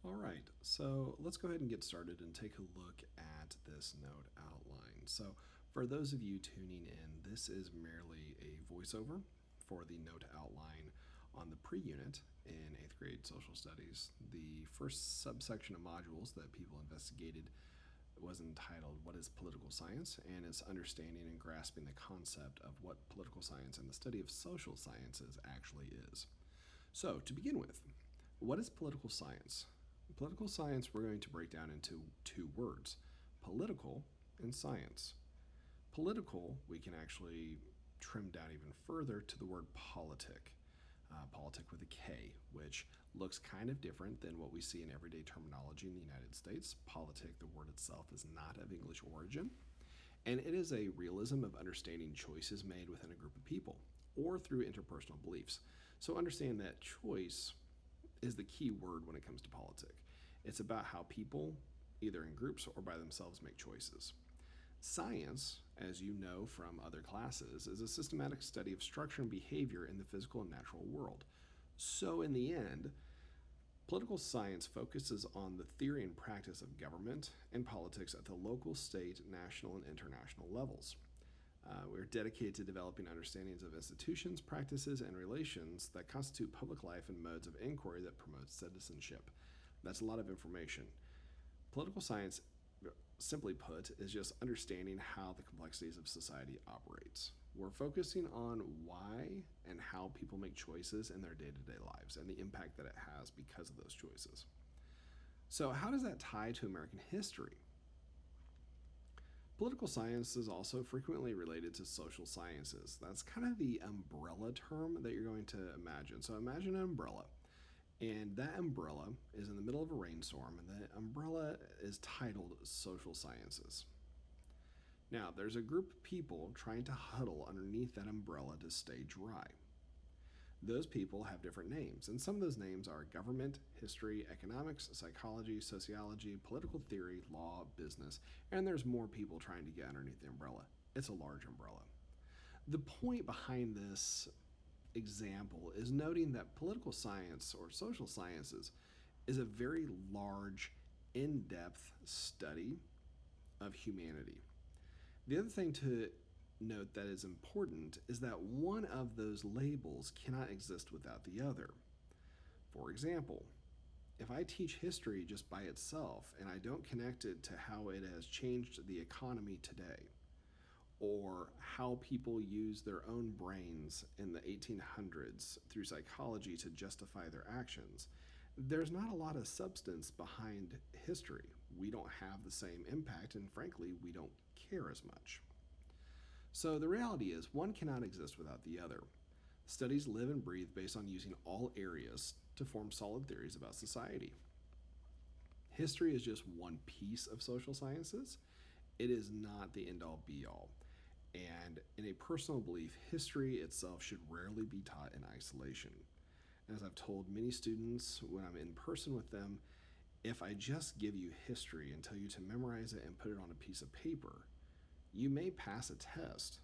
All right, so let's go ahead and get started and take a look at this note outline. So, for those of you tuning in, this is merely a voiceover for the note outline on the pre-unit in 8th grade social studies. The first subsection of modules that people investigated was entitled What is Political Science? And it's understanding and grasping the concept of what political science and the study of social sciences actually is. So, to begin with, what is political science? Political science we're going to break down into two words, political and science. Political, we can actually trim down even further to the word politic. Politic with a K, which looks kind of different than what we see in everyday terminology in the United States. Politic, the word itself, is not of English origin, and it is a realism of understanding choices made within a group of people or through interpersonal beliefs. So understand that choice is the key word when it comes to politics. It's about how people, either in groups or by themselves, make choices. Science, as you know from other classes, is a systematic study of structure and behavior in the physical and natural world. So, in the end, political science focuses on the theory and practice of government and politics at the local, state, national, and international levels. We're dedicated to developing understandings of institutions, practices, and relations that constitute public life and modes of inquiry that promote citizenship. That's a lot of information. Political science, simply put, is just understanding how the complexities of society operates. We're focusing on why and how people make choices in their day-to-day lives and the impact that it has because of those choices. So how does that tie to American history? Political science is also frequently related to social sciences. That's kind of the umbrella term that you're going to imagine. So imagine an umbrella, and that umbrella is in the middle of a rainstorm, and the umbrella is titled social sciences. Now, there's a group of people trying to huddle underneath that umbrella to stay dry. Those people have different names, and some of those names are government, history, economics, psychology, sociology, political theory, law, business, and there's more people trying to get underneath the umbrella. It's a large umbrella. The point behind this example is noting that political science or social sciences is a very large, in-depth study of humanity. The other thing to note that is important is that one of those labels cannot exist without the other. For example, if I teach history just by itself and I don't connect it to how it has changed the economy today, or how people use their own brains in the 1800s through psychology to justify their actions, there's not a lot of substance behind history. We don't have the same impact, and frankly, we don't care as much. So the reality is, one cannot exist without the other. Studies live and breathe based on using all areas to form solid theories about society. History is just one piece of social sciences. It is not the end-all be-all. And in a personal belief, history itself should rarely be taught in isolation. As I've told many students when I'm in person with them, if I just give you history and tell you to memorize it and put it on a piece of paper, you may pass a test,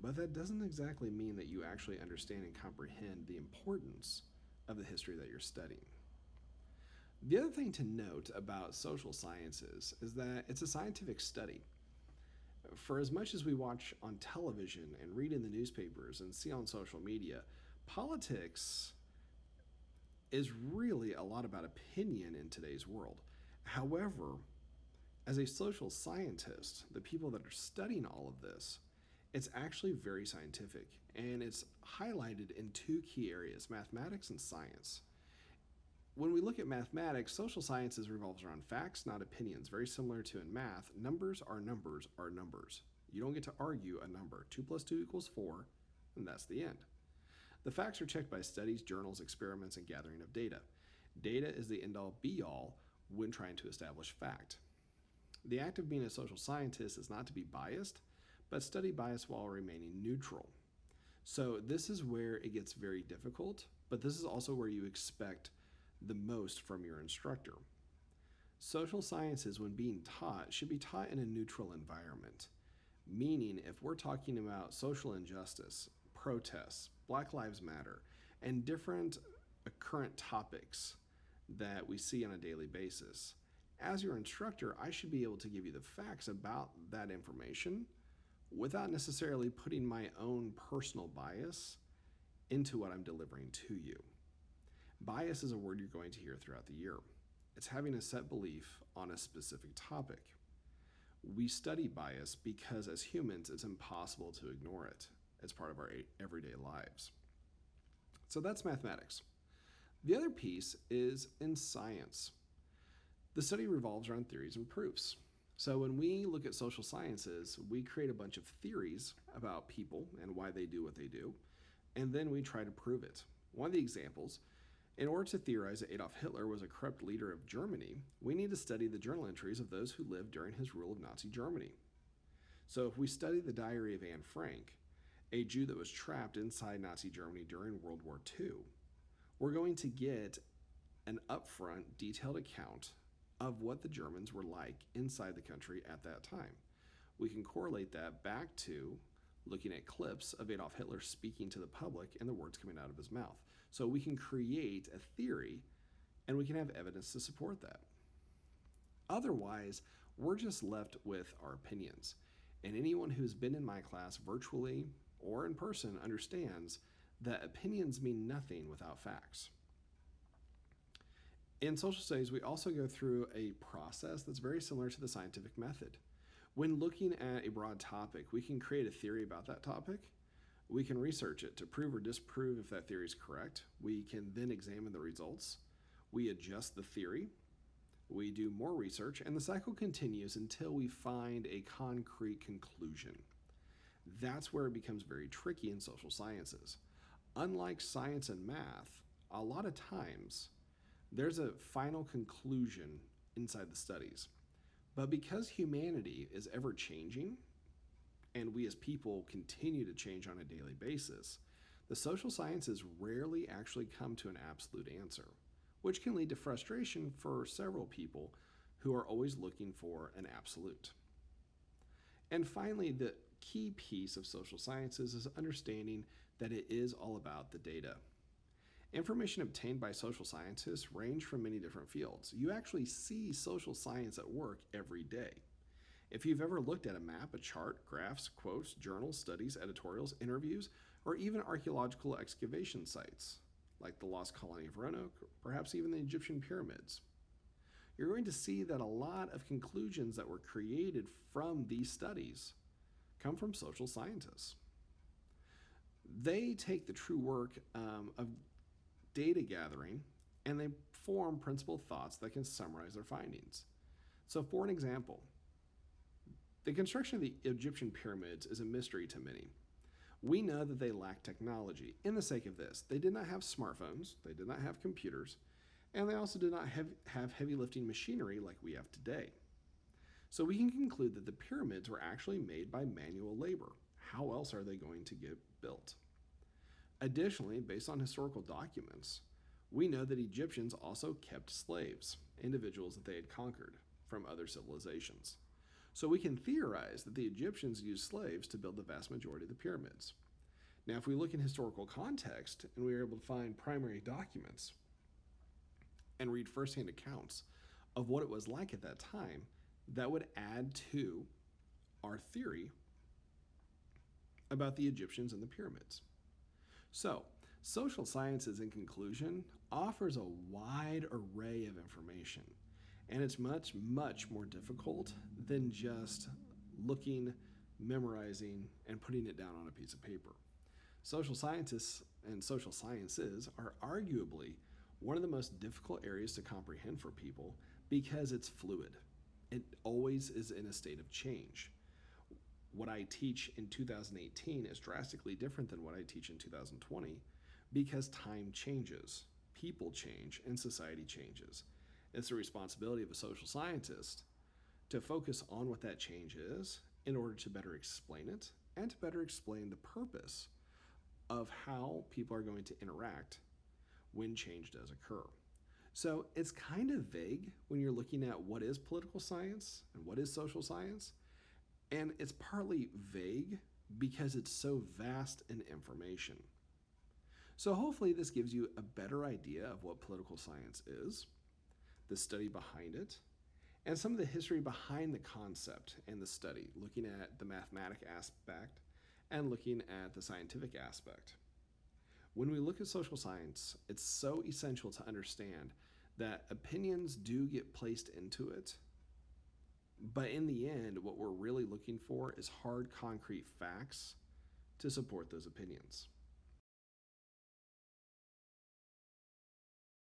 but that doesn't exactly mean that you actually understand and comprehend the importance of the history that you're studying. The other thing to note about social sciences is that it's a scientific study. For as much as we watch on television and read in the newspapers and see on social media, politics is really a lot about opinion in today's world. However, as a social scientist, the people that are studying all of this, it's actually very scientific, and it's highlighted in two key areas, mathematics and science. When we look at mathematics, social sciences revolves around facts, not opinions. Very similar to in math, numbers are numbers are numbers. You don't get to argue a number. 2 plus 2 equals 4, and that's the end. The facts are checked by studies, journals, experiments, and gathering of data. Data is the end-all be-all when trying to establish fact. The act of being a social scientist is not to be biased, but study bias while remaining neutral. So this is where it gets very difficult, but this is also where you expect the most from your instructor. Social sciences, when being taught, should be taught in a neutral environment. Meaning, if we're talking about social injustice, protests, Black Lives Matter, and different current topics that we see on a daily basis. As your instructor, I should be able to give you the facts about that information without necessarily putting my own personal bias into what I'm delivering to you. Bias is a word you're going to hear throughout the year. It's having a set belief on a specific topic. We study bias because as humans, it's impossible to ignore it as part of our everyday lives. So that's mathematics. The other piece is in science. The study revolves around theories and proofs. So when we look at social sciences, we create a bunch of theories about people and why they do what they do, and then we try to prove it. One of the examples, in order to theorize that Adolf Hitler was a corrupt leader of Germany, we need to study the journal entries of those who lived during his rule of Nazi Germany. So if we study the diary of Anne Frank, a Jew that was trapped inside Nazi Germany during World War II, we're going to get an upfront, detailed account of what the Germans were like inside the country at that time. We can correlate that back to looking at clips of Adolf Hitler speaking to the public and the words coming out of his mouth. So we can create a theory and we can have evidence to support that. Otherwise, we're just left with our opinions. And anyone who's been in my class virtually or in person understands that opinions mean nothing without facts. In social studies, we also go through a process that's very similar to the scientific method. When looking at a broad topic, we can create a theory about that topic. We can research it to prove or disprove if that theory is correct. We can then examine the results. We adjust the theory. We do more research, and the cycle continues until we find a concrete conclusion. That's where it becomes very tricky in social sciences. Unlike science and math, a lot of times there's a final conclusion inside the studies. But because humanity is ever changing, and we as people continue to change on a daily basis, the social sciences rarely actually come to an absolute answer, which can lead to frustration for several people who are always looking for an absolute. And finally, the key piece of social sciences is understanding that it is all about the data. Information obtained by social scientists range from many different fields. You actually see social science at work every day. If you've ever looked at a map, a chart, graphs, quotes, journals, studies, editorials, interviews, or even archaeological excavation sites, like the lost colony of Roanoke, or perhaps even the Egyptian pyramids, you're going to see that a lot of conclusions that were created from these studies come from social scientists. They take the true work of data gathering and they form principled thoughts that can summarize their findings. So for an example, the construction of the Egyptian pyramids is a mystery to many. We know that they lacked technology. In the sake of this, they did not have smartphones, they did not have computers, and they also did not have heavy lifting machinery like we have today. So we can conclude that the pyramids were actually made by manual labor. How else are they going to get built? Additionally, based on historical documents, we know that Egyptians also kept slaves, individuals that they had conquered from other civilizations. So we can theorize that the Egyptians used slaves to build the vast majority of the pyramids. Now, if we look in historical context and we are able to find primary documents and read firsthand accounts of what it was like at that time, that would add to our theory about the Egyptians and the pyramids. So, social sciences, in conclusion, offers a wide array of information, and it's much, much more difficult than just looking, memorizing, and putting it down on a piece of paper. Social scientists and social sciences are arguably one of the most difficult areas to comprehend for people because it's fluid. It always is in a state of change. What I teach in 2018 is drastically different than what I teach in 2020 because time changes, people change, and society changes. It's the responsibility of a social scientist to focus on what that change is in order to better explain it and to better explain the purpose of how people are going to interact when change does occur. So it's kind of vague when you're looking at what is political science and what is social science. And it's partly vague because it's so vast in information. So hopefully this gives you a better idea of what political science is, the study behind it, and some of the history behind the concept and the study, looking at the mathematic aspect and looking at the scientific aspect. When we look at social science, it's so essential to understand that opinions do get placed into it, but in the end, what we're really looking for is hard, concrete facts to support those opinions.